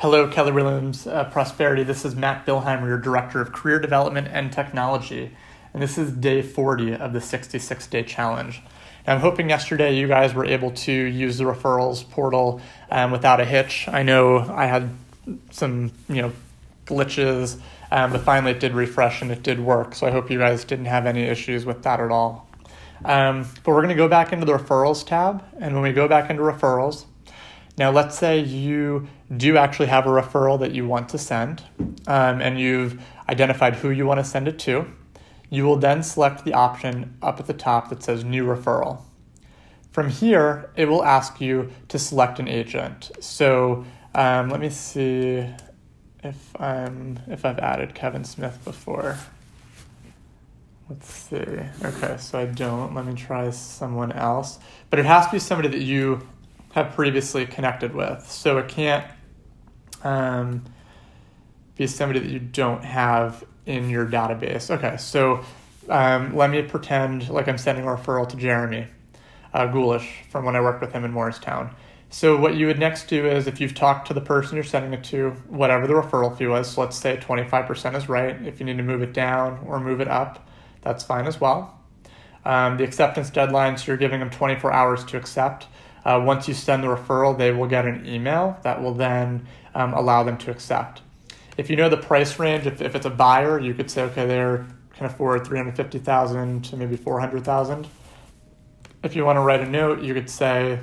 Hello, Keller Williams Prosperity. This is Matt Bilheimer, your Director of Career Development and Technology, and this is day 40 of the 66-day challenge. Now, I'm hoping yesterday you guys were able to use the referrals portal without a hitch. I know I had some glitches, but finally it did refresh and it did work, so I hope you guys didn't have any issues with that at all. But we're going to go back into the referrals tab, and when we go back into referrals, now let's say you do actually have a referral that you want to send, and you've identified who you want to send it to. You will then select the option up at the top that says New Referral. From here, it will ask you to select an agent. So let me see if I've added Kevin Smith before. Let's see. Okay, so I don't. Let me try someone else. But it has to be somebody that you have previously connected with. So it can't be somebody that you don't have in your database. Okay, so let me pretend like I'm sending a referral to Jeremy Ghoulish from when I worked with him in Morristown. So what you would next do is, if you've talked to the person you're sending it to, whatever the referral fee was, so let's say 25% is right. If you need to move it down or move it up, that's fine as well. The acceptance deadline, so you're giving them 24 hours to accept. Once you send the referral, they will get an email that will then allow them to accept. If you know the price range, if it's a buyer, you could say, okay, they can afford $350,000 to maybe $400,000. If you want to write a note, you could say,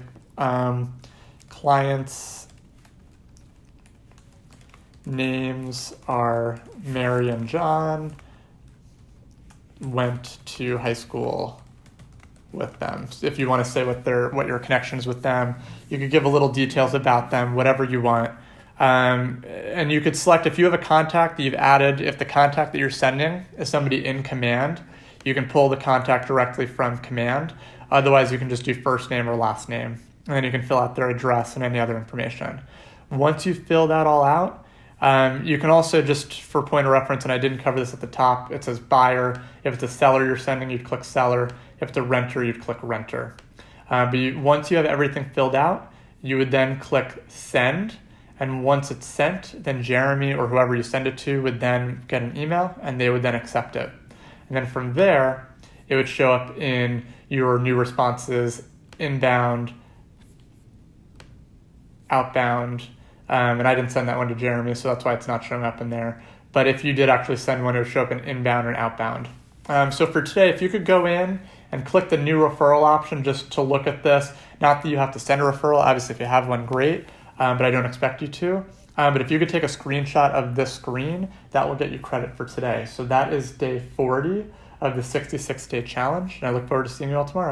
clients' names are Mary and John, went to high school with them. If you want to say what your connection is with them, you could give a little details about them, whatever you want. And you could select, if you have a contact that you've added, if the contact that you're sending is somebody in command, you can pull the contact directly from command. Otherwise, you can just do first name or last name, and then you can fill out their address and any other information. Once you fill that all out, you can also, just for point of reference, and I didn't cover this at the top, it says buyer. If it's a seller you're sending, you'd click seller. If it's a renter, you'd click renter. Once you have everything filled out, you would then click send. And once it's sent, then Jeremy or whoever you send it to would then get an email, and they would then accept it. And then from there, it would show up in your new responses, inbound, outbound. And I didn't send that one to Jeremy, so that's why it's not showing up in there. But if you did actually send one, it would show up in inbound and outbound. So for today, if you could go in and click the new referral option just to look at this, not that you have to send a referral. Obviously, if you have one, great, but I don't expect you to. But if you could take a screenshot of this screen, that will get you credit for today. So that is day 40 of the 66-day challenge, and I look forward to seeing you all tomorrow.